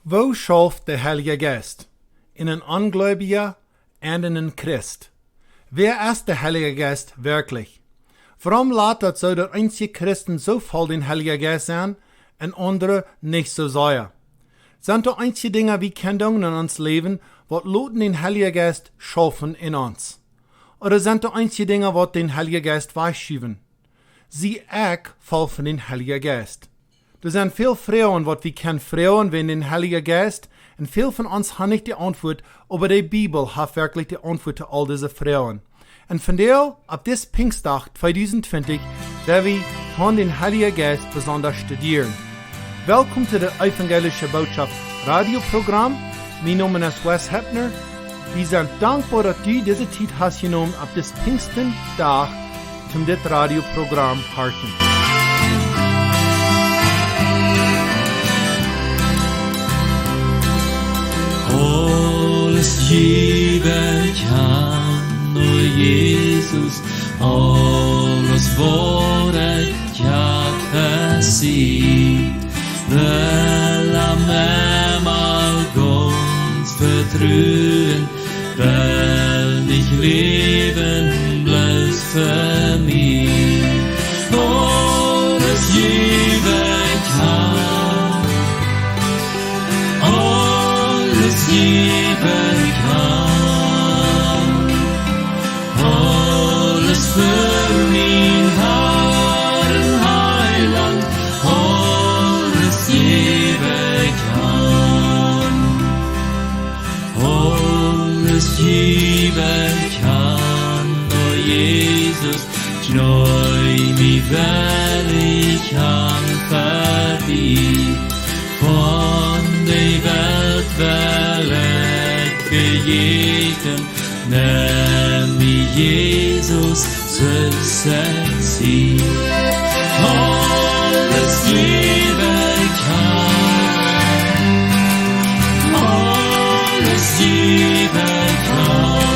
Wo schafft der Heilige Geist? In een Ungläubiger und in een Christ. Wer ist der Heilige Geist wirklich? Warum lässt das so der einzige Christen so voll den Heiligen Geist sein und andere nicht so sehr? Sind da einzige Dinge wie Kindungen in uns Leben, was loten den Heiligen Geist schaffen in uns? Oder sind da einzige Dinge, was den Heiligen Geist wegschieben? Sie auch voll von den Heiligen Geist. Da sind viele Frauen, was wir kennen Frauen, wenn den Heiligen Geist, und viele von uns haben nicht die Antwort, aber die Bibel hat wirklich die Antwort zu all diese Frauen. Und von daher, ab this Pfingsttag 2020, werden wir von den Heiligen Geist besonders studieren. Willkommen zu der Evangelische Botschaft Radioprogramm. Mein Name ist Wes Heppner. Wir sind dankbar, dass du diese Zeit hast genommen, ab this Pfingsttag, zum dit Radioprogramm harchen. Alles geben kann nur Jesus, alles wurde ja versiegt, will am einmal ganz vertrauen, will nicht leben bloß für mich. Alles geben kann, alles geben kann, alles für mein Herrn Heiland, alles geben kann, alles geben kann, oh Jesus, treu mich wellig an für dich, von der Welt wellig gejeten, nimm mich Jesus zu sich. Alles geben kann, alles geben kann,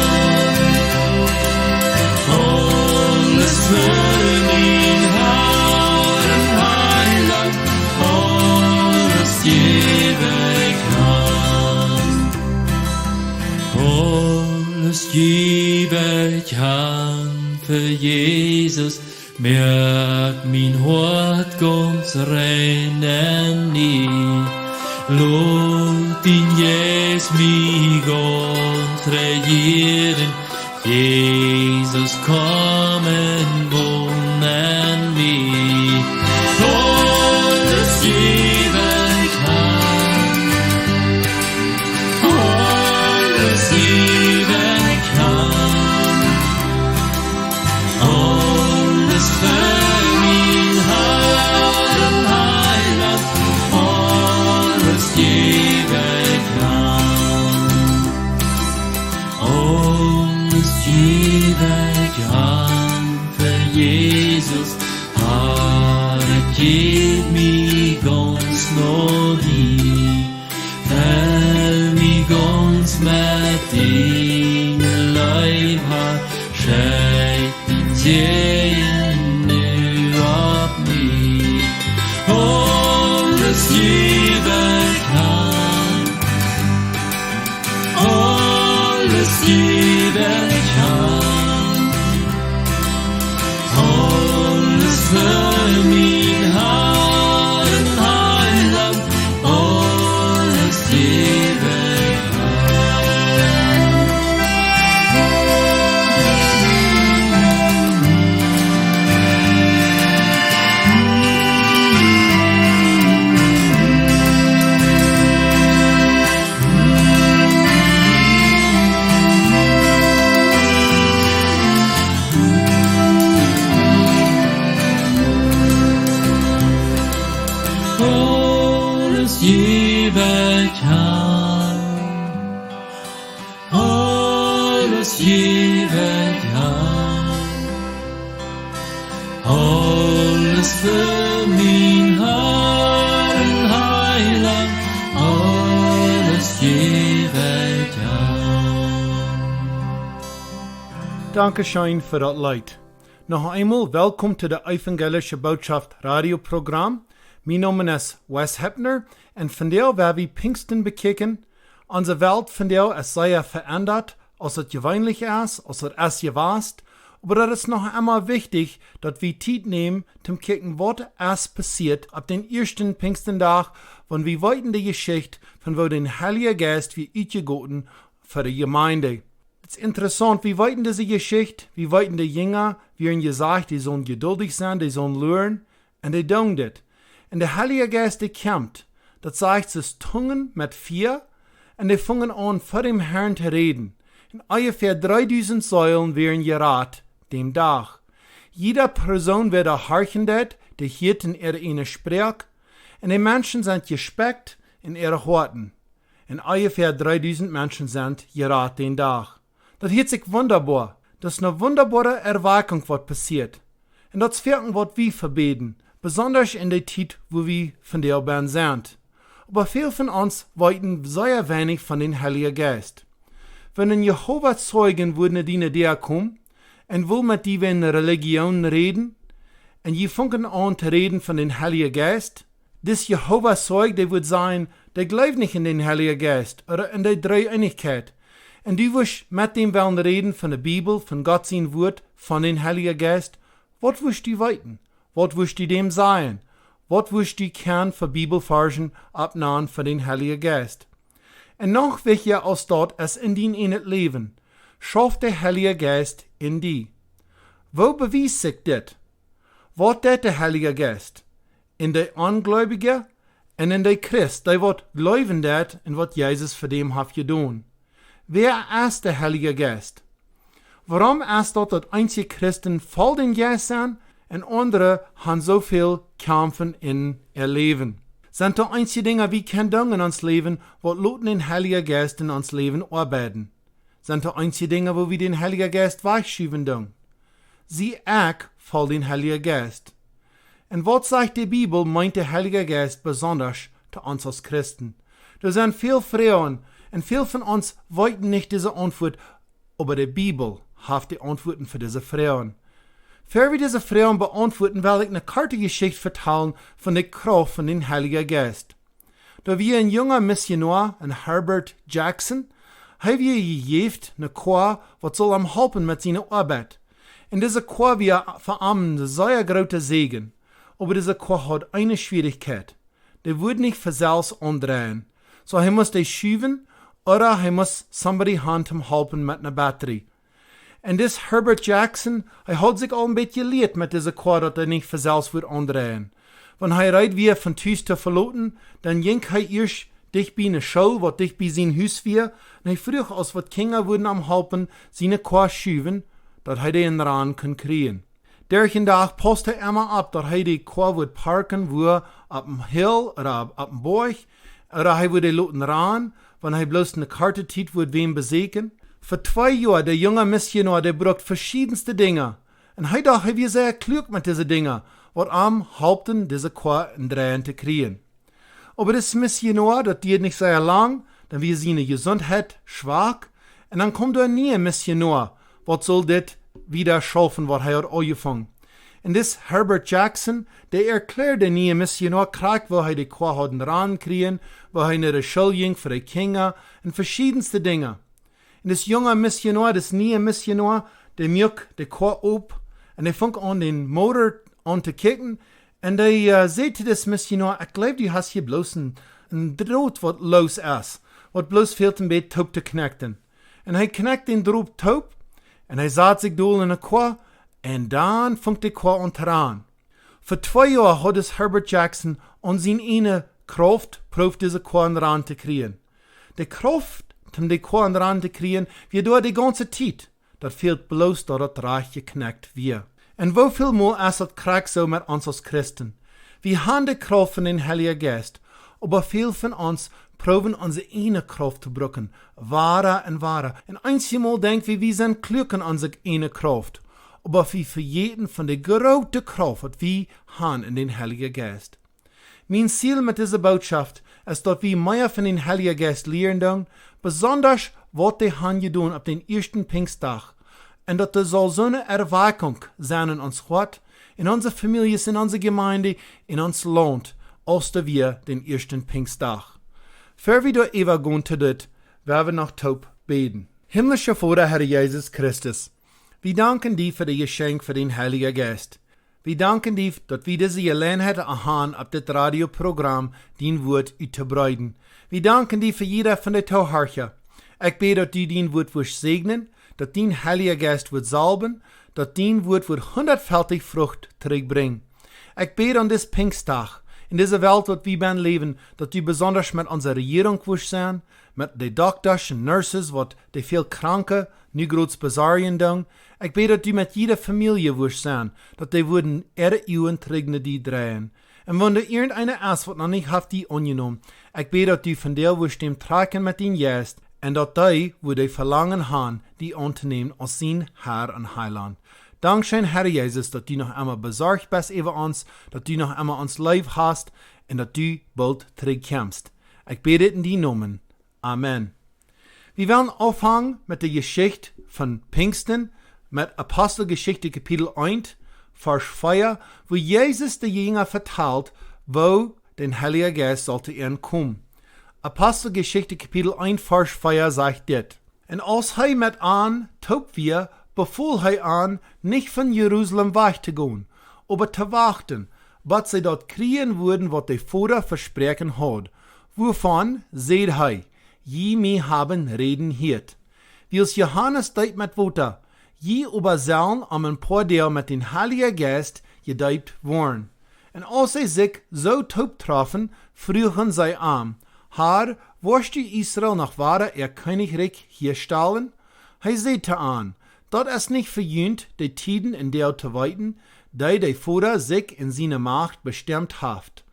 alles für mein Herrn Heiland, alles geben kann, alles geben kann für Jesus, merkt mein Hort ganz rennen nie, lobt ihn jetzt mich ganz regieren, Jesus kommen wohnen mich, alles geben kann, alles geben kann, alles für mein Herrn Heiland, alles geben kann, alles geben kann für Jesus, geht mich ganz noch nie, weil mich ganz mit dem Leib hat, schenkt die Sehen nur ab mich, alles geben kann, alles geben kann, alles für mein Herrn Heiland, alles geben kann. Alles geben kann, alles geben kann, alles für mein Herrn Heiland, alles geben kann. Dankeschön für das Leid. Noch einmal willkommen zu der Evangelische Botschaft Radioprogramm. Mein Name ist Wes Heppner und von der werden wir Pfingsten bekijken. Unsere Welt von der ist sehr verändert, als es gewöhnlich ist, als es gewast. Aber das ist noch einmal wichtig, dass wir Zeit nehmen, zum kicken, was es passiert ab den ersten Pfingstentag, wenn wir weiten die Geschichte von wo den Heiligen Geist wie uitgegoten für die Gemeinde. Es ist interessant, wir weiten diese Geschichte, wir weiten die Jünger, wir haben gesagt, die sollen geduldig sein, die sollen lernen, und die tun das. Und der Heilige Geist, der kommt, das sagt, es Tungen mit 4, und die fangen an, vor dem Herrn zu reden. In ungefähr 3000 Säulen werden gerat, dem Tag. Jeder Person wird erhorchen, die hier in ihre Sprech, und die Menschen sind gespeckt in ihre Horten. Und ungefähr 3000 Menschen sind gerat den Tag. Das hört sich wunderbar. Das ist eine wunderbare Erwartung, was passiert. Und das wirken, was wir verbeten, besonders in der Zeit, wo wir von der Band sind. Aber viele von uns wollten sehr wenig von dem Heiligen Geist. Wenn ein Jehova-Zeugen würden die der kommen, und will mit die in Religion reden, und je fangen an zu reden von den Heiligen Geist, das Jehova-Zeug, der wird sein, der glaubt nicht in den Heiligen Geist oder in die Dreieinigkeit. Und du wirst mit dem wollen reden von der Bibel, von Gott sein Wort, von den Heiligen Geist. Was wirst du weiten? Was wirst du dem sagen? Was wirst du Kern für Bibelforschen abnahmen von den Heiligen Geist? Und noch wichtiger als dort, es in den Leben, schafft der Heilige Geist in die. Wo beweist sich das? Was tut der Heilige Geist? In der Ungläubigen und in der Christ, die wat glauben dat und was Jesus für dem hat getan. Wer ist der Heilige Geist? Warum ist dort, dass einige Christen voll den Geist sind und andere haben so viel kämpfen in ihr Leben? Sind da einige Dinge, wie können tun in uns Leben, was lauten den Heiligen Geist in uns Leben arbeiten? Sind da einige Dinge, wo wir den Heiligen Geist weichschieben tun? Sie auch voll den Heiligen Geist. Und was sagt die Bibel, meint der Heilige Geist besonders zu uns als Christen? Da sind viele Frauen und viele von uns wollten nicht diese Antwort, aber die Bibel hat die Antworten für diese Frauen. Für wir diese Frauen beantworten, will ich eine kurze Geschichte vertellen von der Kraft von den Heiligen Geist. Da wir ein junger Missionar, ein Herbert Jackson, haben wir gejeft eine Chor, was soll ihm helfen mit seiner Arbeit. In dieser Chor wir verarmen eine sehr große Segen. Aber dieser Chor hat eine Schwierigkeit. Der wird nicht für selbst andrehen. So er muss die schieben oder er muss somebody hand ihm helfen mit einer Batterie. Und das Herbert Jackson, er hat sich auch ein bisschen lieb mit dieser Chor, dass er nicht für selbst wird andrehen. Wenn er reit wie von Tüß zu verloten, dann jenk er erst dich bei einer Schule, was dich bei sein Haus wir, und er früh als was Kinder würden am helfen, seine Chor schieben, dass er den Rahn kann kriegen. Derchen Tag passt er immer ab, dass er die Chor wird parken, wo er ab dem Hill oder ab dem Borg, oder er wird die Loten ran, wenn er bloß eine Karte tit, wird wem besegen. Für 2 Jahre, der junge Missionar, der braucht verschiedenste Dinge. Und er dachte, wir sehr klug mit diesen Dingen, was am Haupten diese Chor in Drehen zu kriegen. Aber das Missionar, das geht nicht sehr lang, dann wir seine Gesundheit schwach, und dann kommt ein neuer Missionar, was soll das wieder schaffen, was er hat angefangen. Und das Herbert Jackson, der erklärt den neuen Missionar, kriegt, wo er die Chor hat rankriegen, wo er eine Schule ging für die Kinder und verschiedenste Dinge. Und das junge Missionar, das neue Missionar, der mögt die Chor ab und der fängt an, den Motor an zu kicken und der sagt das Missionar, ich glaube, du hast hier bloß ein Draht, was los ist, was bloß fehlt, ein bisschen taub zu knacken. Und er knackt den Draht taub und er saht sich dool in der Chor und dann fängt die Chor an ran. Für 2 Jahre hat es Herbert Jackson an seine eine Kraft probiert, diese Chor ran zu kriegen. Die Kraft, um die Chor ran zu kriegen, wir durch die ganze Zeit. Das fehlt bloß, dass das reich geknackt wird. Und wie viel Mal ist das Krieg so mit uns als Christen? Wir haben die Kraft von den Heiligen Geist, aber viele von uns proben unsere eine Kraft zu brücken, wahrer und wahrer. Und einmal denken wir sind klug an unsere eine Kraft, aber wir verjeten von der großen Kraft, die wir haben in den Heiligen Geist. Mein Ziel mit dieser Botschaft ist, dass wir mehr von den Heiligen Geist lernen, besonders was die haben getan ab den ersten Pfingsttag. Und dass das soll so eine Erweckung sein in uns Gott, in unserer Familie, in unserer Gemeinde, in uns Land, als wir den ersten Pfingsttag. Für wir da übergehen zu dit, werden wir noch taub beten. Himmlischer Vater, Herr Jesus Christus, wir danken dir für das Geschenk für den Heiligen Geist. Wir danken dir, dass wir diese Gelegenheit haben, auf das Radioprogramm dein Wort auszubreiten. Wir danken dir für jeder von den Tauharcher. Ich bete, dass du dein Wort wirst segnen, dass dein Heiliger Geist wird salben, dass dein Wort wird 100-fältig Frucht zurückbringen. Ich bete an das Pfingsttag, in dieser Welt, wo wir leben, dass du besonders mit unserer Regierung wirst sein, mit den Doktors und Nurses, was die viel Kranke nu groß besargen tun. Ich bete, dass du mit jeder Familie wirst sein, dass die würden ihre Uhren trägen, die drehen. Und wenn du irgendeine ist, was noch nicht hat die angenommen, ich bete, dass du von der wirst dem tragen mit den Geist, und dass die, wo die Verlangen haben, die anzunehmen als sein Herr und Heiland. Dankeschön, Herr Jesus, dass du noch einmal besorgt bist über uns, dass du noch einmal uns lieb hast und dass du bald zurückkommst. Ich bete in die Namen. Amen. Wir werden anfangen mit der Geschichte von Pfingsten, mit Apostelgeschichte Kapitel 1, Vers 4, wo Jesus den Jünger verteilt, wo den Heiligen Geist sollte ihnen kommen. Apostelgeschichte Kapitel 1, Vers 4 sagt dit: Und als er mit an taub wir, befahl er an, nicht von Jerusalem wegzugehen, aber zu warten, was sie dort kriegen würden, was der Vater versprochen hat. Wovon, seht er, je mir haben reden hiert. Wie es Johannes deit mit Wutter, je aber sollen am ein paar der mit den Heiligen Geist gedeibt worden. Und als sie sich so taub trafen, frühen sie an: Herr, wirst du Israel noch wahre ihr Königreich herstellen? Er sagte an: Dat ist nicht verjünt, die Tiden in der zu weiten, die Vater sich in seine Macht bestimmt haft.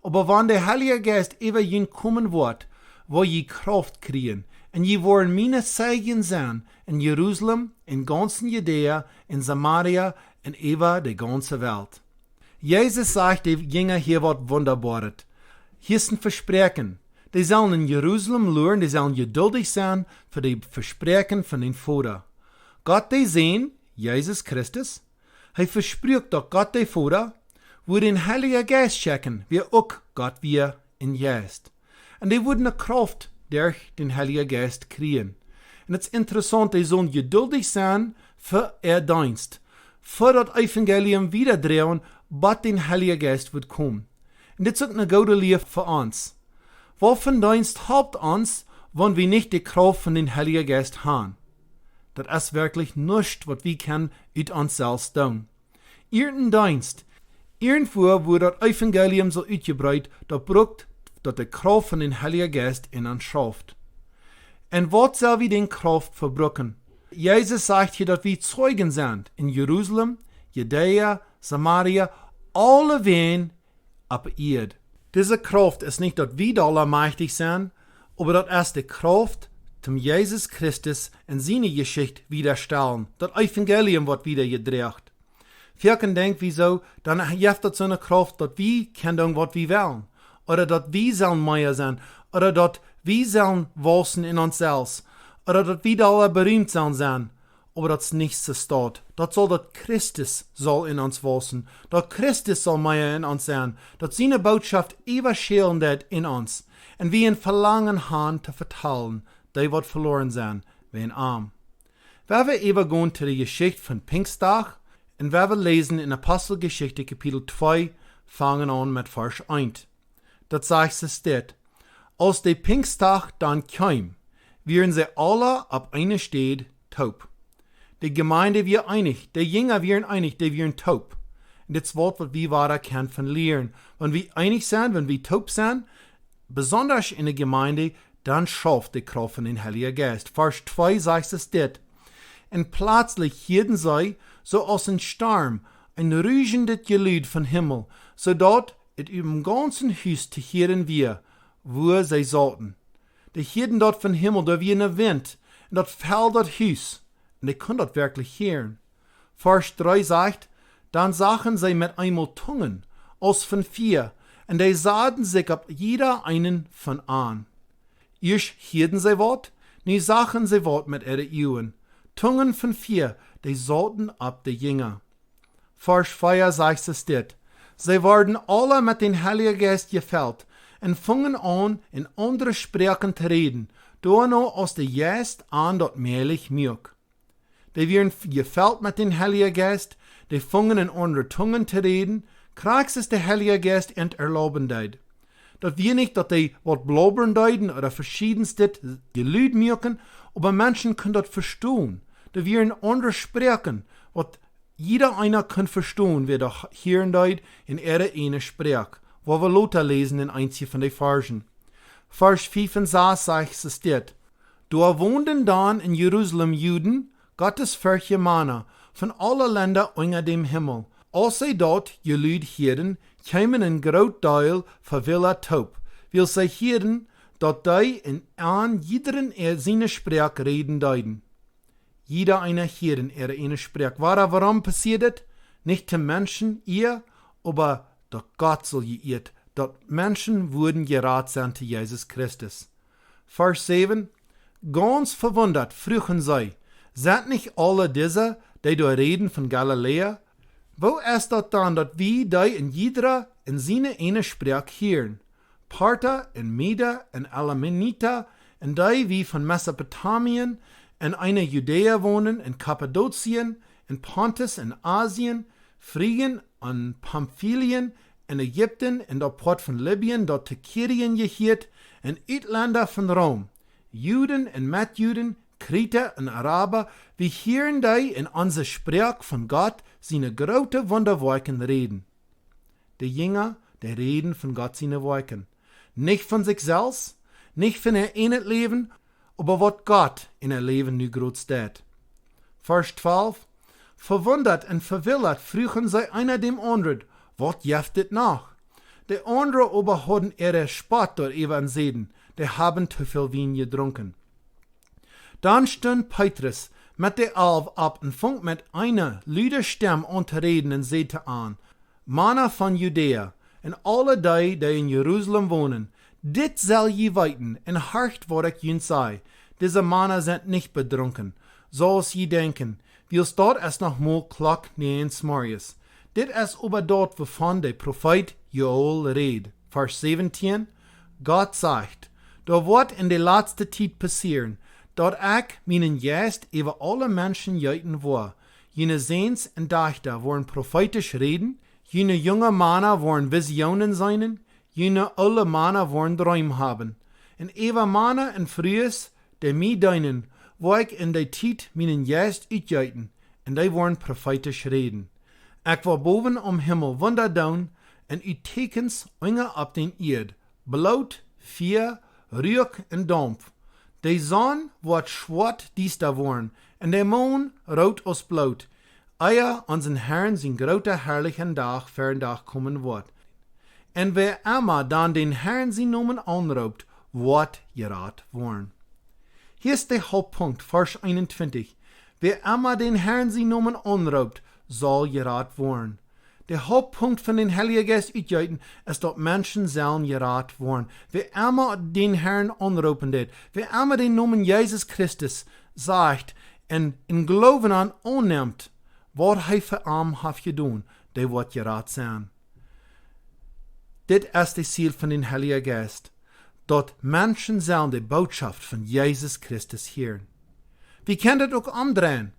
Aber wenn der Heilige Geist über ihn kommen wird, wo je Kraft kriegen, und je wollen meine Zeichen sein, in Jerusalem, in ganzen Judäa, in Samaria, und über die ganze Welt. Jesus sagt den Jünger hier was Wunderbares. Hier ist ein Versprechen. Die sollen in Jerusalem lernen, die sollen geduldig sein für die Versprechen von den Vater. Gott die sehen, Jesus Christus, er verspricht doch Gott der Vater, wo den Heiligen Geist schicken, wie auch Gott wir in Geist. Und die würden eine Kraft durch den Heiligen Geist kriegen. Und es ist interessant, die sollen geduldig sein für ihr Dienst, für das Evangelium wieder drehen, bis den Heiligen Geist wird kommen. Und das ist auch eine gute Lehre für uns. Wovon Dienst habt uns, wenn wir nicht die Kraft von den Heiligen Geist haben? Das ist wirklich nichts, was wir können uit uns selbst tun. Irgendein Dienst, irgendwo, wo das Evangelium so uitgebreitet, da braucht das die Kraft von den Heiligen Geist in uns schafft. Und was soll wir den Kraft verbrucken? Jesus sagt hier, dass wir Zeugen sind in Jerusalem, Judäa, Samaria, alle Wehen ab Erde. Diese Kraft ist nicht, dass wir allermächtig sind, aber das ist die Kraft, zum Jesus Christus in seine Geschichte widerstellen. Das Evangelium wird wieder gedreht. Viele denken, wieso, dann gibt das so eine Kraft, dass wir können, was wir wollen. Oder dass wir sollen mehr sein. Oder dass wir sollen wachsen in uns selbst. Oder dass wir alle berühmt sein. Aber das nicht so steht. Das soll, dass Christus soll in uns wachsen. Dass Christus soll mehr in uns sein. Dass seine Botschaft überschälen wird in uns. Und wir ein Verlangen haben zu verteilen. Die wird verloren sein, wenn arm. Wir werden übergehen zu der Geschichte von Pfingsttag und wir werden lesen in Apostelgeschichte Kapitel 2, fangen an mit Vers 1. Das sagt es dort: Als der Pfingsttag dann kam, wären sie alle ab einer Stelle taub. Die Gemeinde wir einig, die Jünger wären einig, die wären taub. Und das Wort, was wir weiter kennen von Lehren. Wenn wir einig sind, wenn wir taub sind, besonders in der Gemeinde, dann schafft die Kraft von den Heiligen Geist. Vers 2 sagt es dort: Und plötzlich hielten sie, so aus ein Sturm, ein rügendes Geluid von Himmel, so dort it über dem ganzen Haus zu hören wir, wo sie saßen. Die hielten dort von Himmel, da wie ein Wind, und dort fällt das Haus, und die konnten dort wirklich hören. Vers 3 sagt: Dann sahen sie mit einmal Zungen, aus von 4, und die sahen sich ab jeder einen von an. Erst hielten sie Wort, nie sachen sie Wort mit ihren Augen. Zungen von 4, die sollten ab die Jünger. Vers 4 sagt es dit: Sie werden alle mit dem Heiligen Geist gefüllt und fangen an, in andere Sprachen zu reden, daarna als der Geist an dat mählich mög. Die werden gefüllt mit dem Heiligen Geist, die fangen in andere Zungen zu reden, kraags ist der Heilige Geist enterlaubendeid. Dat wir nicht, dat die wat blabbern deiden oder verschiedenste Gelüd mögen, aber Menschen können das verstehen. Da wir in andere sprechen, wat jeder einer kann verstehen, wer doch hier in ihre eine Sprech, wo wir Lothar lesen in einzige von den Versen. Vers 5 und 6 sagt es steht, da wohnten dann in Jerusalem Juden, Gottesfürchtige Männer, von allen Ländern unter dem Himmel. Als sie dort Gelüd hielten, kämen ein Großteil verwilder taub, weil sie hielten, dat die in an jederen seine Sprech reden deuten. Jeder einer hier in eine Sprech. Warum passiert das? Nicht den Menschen, ihr, aber doch Gott soll geirrt. Dort Menschen wurden gerat sein zu Jesus Christus. Vers 7. Ganz verwundert frugen sie, sind nicht alle diese, die da reden von Galiläa? Wo ist das dann, dass wir die in jeder in seine eine Sprech hören? Parther und Meder und Elameniter und die wie von Mesopotamien in einer Judäa wohnen, in Kappadokien, in Pontus, in Asien, Phrygien und Pamphylien, in Ägypten, in der Port von Libyen, dort Tyrkien gehiert, in Utländer von Rom, Juden und Mitjuden, Kreter und Araber, wir hören die in unserer Sprech von Gott seine große Wunderwerken reden. Die Jünger, die reden von Gott seine Werken. Nicht von sich selbst, nicht von ihr eigenes Leben, aber was Gott in ihr Leben nu groß steht. Vers 12. Verwundert und verwillert frugen sie einer dem anderen, was jeftet nach? Die anderen aber hatten ihre Spott dort eben sehen, die haben zu viel Wein getrunken. Dann stund Petrus mit der Elf ab und fing mit einer lüder Stimme an zu reden und sagte an, Männer von Judäa, und alle die in Jerusalem wohnen, dit soll je weiten, und hört, was ich jün sei. Diese Männer sind nicht betrunken, so als je denken, wie es dort ist noch mal Klock 9 morgens. Dit ist aber dort, wovon der Prophet Joel redet. Vers 17, Gott sagt, da wird in der letzten Zeit passieren, dort ich meinen Geist über alle Menschen jeiten war. Jene Sehns und Dächter wollen prophetisch reden, jene junge Männer wollen Visionen sein, jene alle Männer wollen Träume haben. Und Eva Männer und Frühes, der mir deinen, wo ich in der Zeit meinen Geist utjeiten, und die wollen prophetisch reden. Ich war boven am Himmel wunderdown, und Tekens unger ab den Erd, Blut, Feuer, Rauch und Dampf. Die Sonne wird schwarz diester worden, und der Mond rot aus Blut. Eier unseren Herrn sein großer herrlichen Tag für den Tag kommen wird. Und wer immer dann den Herrn sein Namen anruft, wird gerat worden. Hier ist der Hauptpunkt, Vers 21. Wer immer den Herrn sein Namen anruft, soll gerat werden. Der Hauptpunkt von den Heiligen Geist utjeiten ist, dass Menschen sollen gerat werden. Wer immer den Herrn anrufen wird, wer immer den Namen Jesus Christus sagt und in Glauben an annimmt, was er für ihn hat getan, der wird gerat sein. Das ist das Ziel von den Heiligen Geist, dass Menschen sollen die Botschaft von Jesus Christus hören. Wir können das auch umdrehen.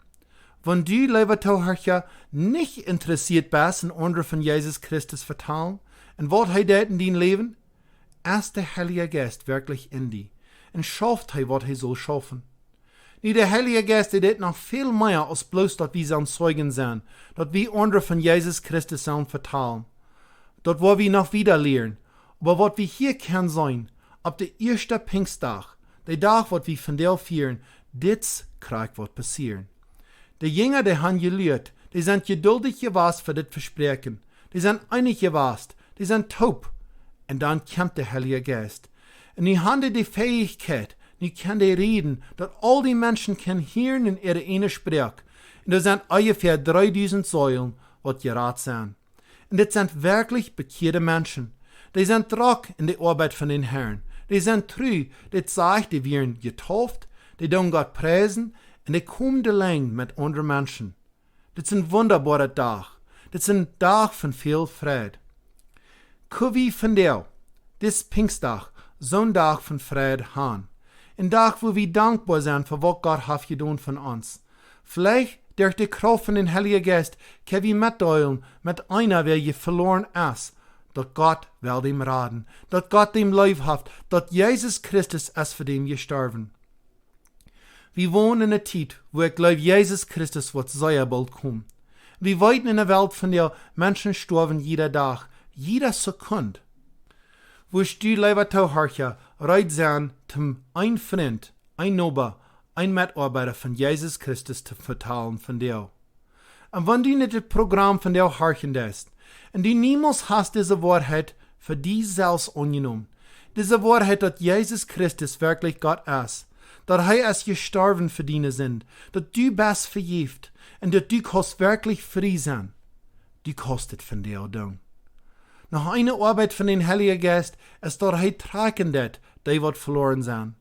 Wenn du, lieber Zuhörer, nicht interessiert bist, in andere von Jesus Christus vertellen und was er tut in dein Leben, ist der Heilige Geist wirklich in dir und schafft er, was er soll schaffen. Nee, der Heilige Geist, der tut noch viel mehr als bloß, dass wir sollen Zeugen sein, dass wir andere von Jesus Christus sollen vertellen. Dort, wo wir noch wieder lernen. Aber was wir hier können sein, ab der ersten Pfingsttag, der Tag, was wir von der feiern, das kriegt was passieren. Die Jünger, die haben gelehrt, die sind geduldig gewesen für das Versprechen. Die sind einig gewesen, die sind taub. Und dann kommt der Heilige Geist. Und die haben die Fähigkeit, die können die reden, dass all die Menschen können hören in ihre eine Sprech. Und da sind ungefähr 3000 Säulen, was gerat sind. Und das sind wirklich bekehrte Menschen. Die sind treu in der Arbeit von den Herrn. Die sind treu, das sagt, die werden getauft, die tun Gott preisen, und die kommen lang mit anderen Menschen. Das ist ein wunderbarer Tag. Das ist ein Tag von viel Frieden. Wie van jou, dis Pfingstdag, zo'n dag van vrede haan. Een dag wo wir dankbar zijn voor wat God heeft gedaan van ons. Vielleicht durch die Kraft von den Heilige Geist können wir mitteilen mit einer, wer je verloren ist, dat Gott will dem raden, dat Gott dem Leben hat, dat Jesus Christus ist für dem gestorben. Wir wohnen in einer Zeit, wo ich glaube, Jesus Christus wird sehr bald kommen. Wir weiten in einer Welt, von der Menschen sterben jeder Tag, jeder Sekunde. Wo ich die lieber Tauhörcher reit sein, zum ein Freund, ein Nober, ein Mitarbeiter von Jesus Christus zu vertellen von dir. Und wenn du nicht das Programm von dir horchen lässt, und du niemals hast diese Wahrheit für dich selbst angenommen, diese Wahrheit, dass Jesus Christus wirklich Gott ist, dass er ist gestorben für deine Sünde, dass du bist vergift und dass du kannst wirklich frei sein, du kostet von dir dann. Nach einer Arbeit von den Heiligen Geist ist dort er tragen det, die wird verloren sein.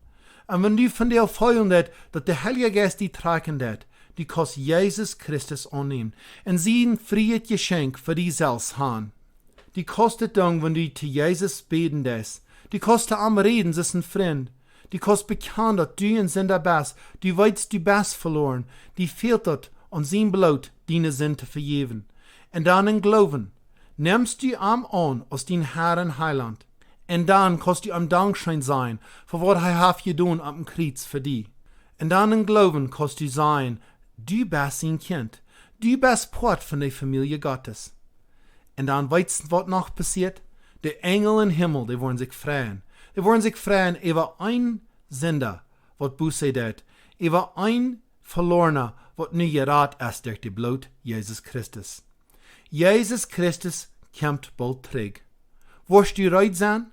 Und wenn du von dir fühlen det, dass der Heilige Geist die tragen det, du kannst Jesus Christus annehmen und sie ein freies Geschenk für dich selbst haben. Die kostet dann, wenn du zu Jesus beten des. Die kostet am Reden, sie ist ein Freund. Die kostet bekannt, dass du ein Sünder bist. Du weißt, du bist verloren. Die fehlt dort, und sein Blut deine Sünden zu vergeben. Und dann in Glauben nimmst du am an als dein Herr und Heiland. Und dann kannst du am Dankschein sein, für was er hat getan am Kreuz für dich. Und dann in Glauben kannst du sein, du bist sein Kind. Du bist Part von der Familie Gottes. Und dann weißt du, was noch passiert? Die Engel im Himmel, die wollen sich freuen. Die wollen sich freuen über ein Sünder, was Buße tut. Über ein Verlorener, was nur gerat ist durch die Blut Jesus Christus. Jesus Christus kommt bald zurück. Wirst du reit sein,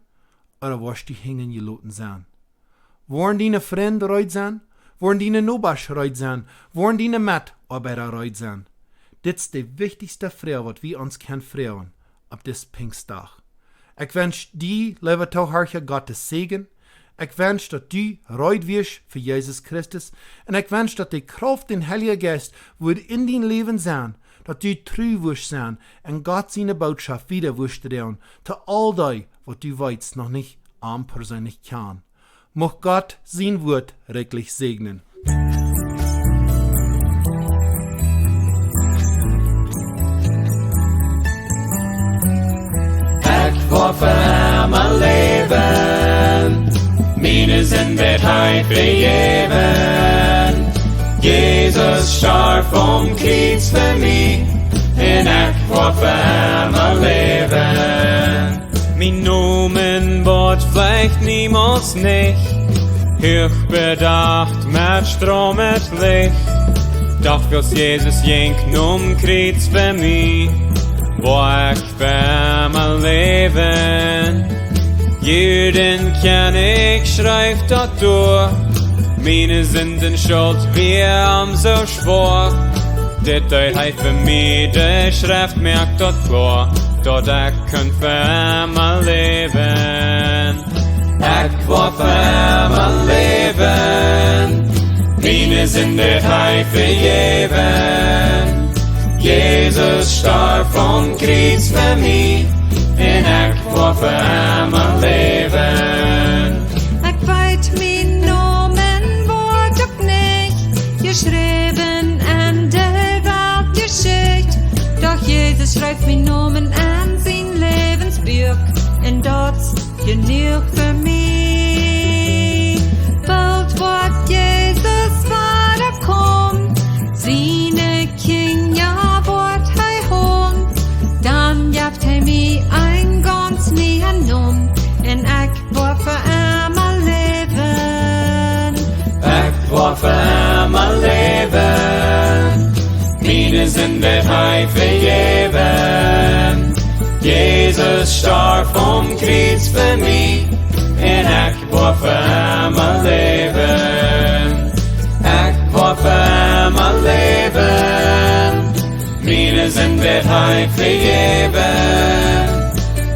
oder wirst du hängen gelassen sein? Wollen deine Freunde reit sein? Wollen deine Nobas reit sein? Wollen deine Mitarbeiter reit sein? Das ist die wichtigste Frage, was wir uns fragen, ab des Pfingsttag. Ich wünsche dir, lieber Tauhörcher, Gottes Segen. Ich wünsche, dass du reit wirst für Jesus Christus. Und ich wünsche, dass die Kraft den Heiligen Geist wird in dein Leben sein, dass du treu wirst sein und Gott seine Botschaft wieder wirst reden, zu all die, was du weißt, noch nicht persönlich kann. Mag Gott sein Wort reichlich segnen. Ich war für mein Leben, meine Sünden wird heil vergeben. Jesus starb vom Kreuz für mich, und ich war für mein Leben. Mein Nomen wird vielleicht niemals nicht hoch bedacht mit Strom mit Licht. Doch was Jesus ging Kreuz für mich, war ich für mein Leben. Jeden kann ich schreibt dort durch, meine Sünden schuld wir so schwor. Dit deut hij für mich, de Schrift merkt dort klar, dort ich kann für mein Leben. Ich war für mein Leben, meine Sünden hij vergeben. Jesus starb vom Kreuz für mich, und ich war für mein Leben. Ich weiß, mein Namen wird doch nicht geschrieben an der Weltgeschichte. Doch Jesus schreibt mein Namen an sein Lebensbuch, und das genug für mich. Bald wird Jesus wiederkommen, seine Kinder wird er holen. Dann gibt er mir ein ganz neuen Namen, und ich war für immer leben. Ich war für mein Leben, meine Sünden wird heil vergeben. Jesus starb vom Kreuz für mich, und ich war für mein Leben. Ich war für mein Leben, meine Sünden wird heil vergeben.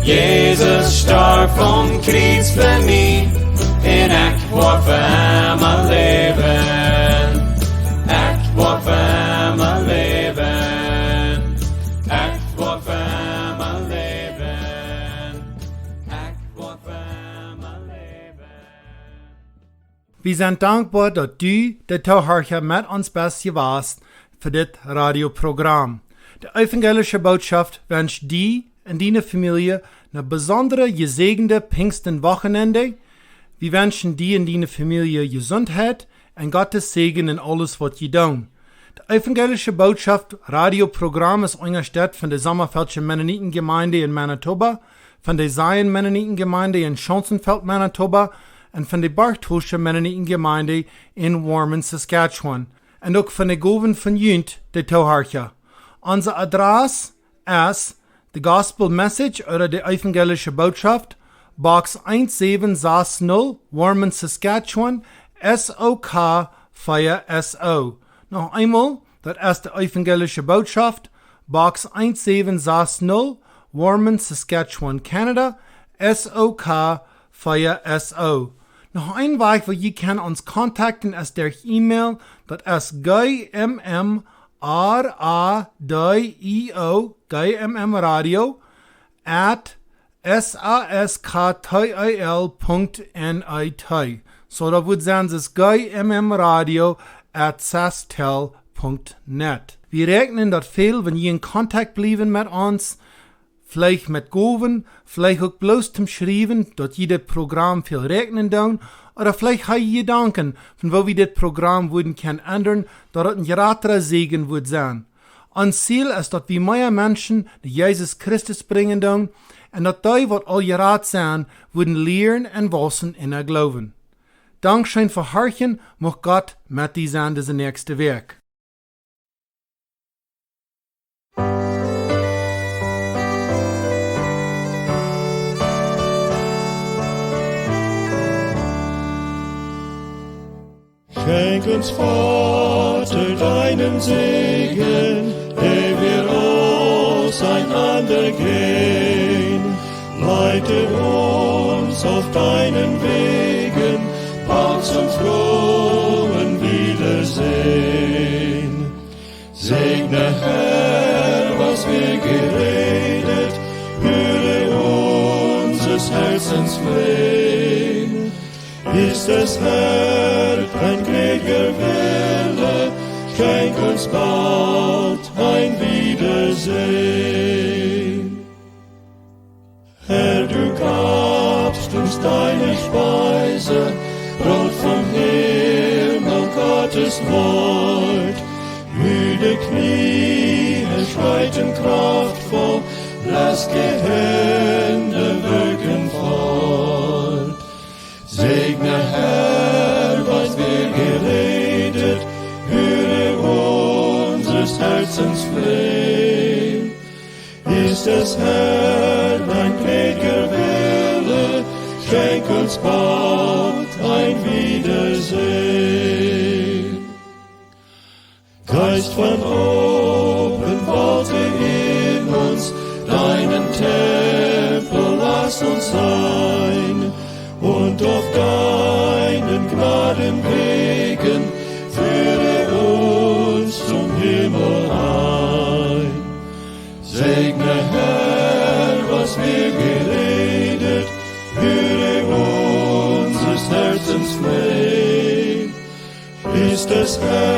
Jesus starb vom Kreuz für mich, und ich war für mein Leben. Ich war für mein Leben. Ich war für mein Leben. Wir sind dankbar, dass du, der Zuhörer, mit uns best warst für das Radioprogramm. Die evangelische Botschaft wünscht dir und deine Familie eine besondere, gesegnete Pfingstenwochenende. Wir wünschen dir und deine Familie Gesundheit und Gottes Segen in alles, was ihr tun. Die evangelische Botschaft Radioprogramm ist unterstützt von der Sommerfeldschen Mennonitengemeinde in Manitoba, von der Zion Mennonitengemeinde in Schonzenfeld, Manitoba und von der Bartholsche Mennonitengemeinde in Warman, Saskatchewan. Und auch von der Goven von Jünt, der Zuhörer. Unsere Adresse ist The Gospel Message oder die evangelische Botschaft, Box 1760, Warman, Saskatchewan, SOK 4SO. Noch einmal, das ist die evangelische Botschaft, Box 1760, Warman, Saskatchewan, Canada, SOK 4SO. Noch ein Weg, wo ihr könnt uns kontakten, ist durch E-Mail, das ist gmmradio @sasktil.net. So, da wird sein, es gmmradio@sastel.net. Wir rechnen das viel, wenn ihr in Kontakt bleiben mit uns, vielleicht mit Goven, vielleicht auch bloß zum Schreiben, dass ihr das Programm viel rechnen tun, oder vielleicht habt ihr Gedanken, von wo wir das Programm würden können ändern, dass es ein geraterer Segen wird sein. Unser Ziel ist, dass wir mehr Menschen die Jesus Christus bringen tun, und dass die, was all gerat sein, würden lernen und wachsen in der Glauben. Dankeschön für Horchen, mag Gott mit dir sein, das nächste Werk. Schenk uns, Vater, deinen Segen, ehe wir auseinander gehen. Leite uns auf deinen Wegen, bald zum frohen Wiedersehen. Segne, Herr, was wir geredet, höre unseres Herzens Flehen. Ist es, Herr, dein gnädiger Wille, schenk uns bald ein Wiedersehen. Herr, du gabst uns deine Speise, Brot vom Himmel, Gottes Wort. Müde Knie schreiten kraftvoll, lästige Hände wirken fort. Segne, Herr, was wir geredet, höre unseres Herzens Flehen. Ist es, Herr, dein gnädiger Wille, schenk uns bald ein Wiedersehen. Geist von oben, walte in uns, deinen Tempel lass uns sein, und auf deinen Gnadenwegen führe uns zum Himmel ein. Segne, Herr, was wir geredet, höre unseres Herzens Flehen. Ist es, Herr,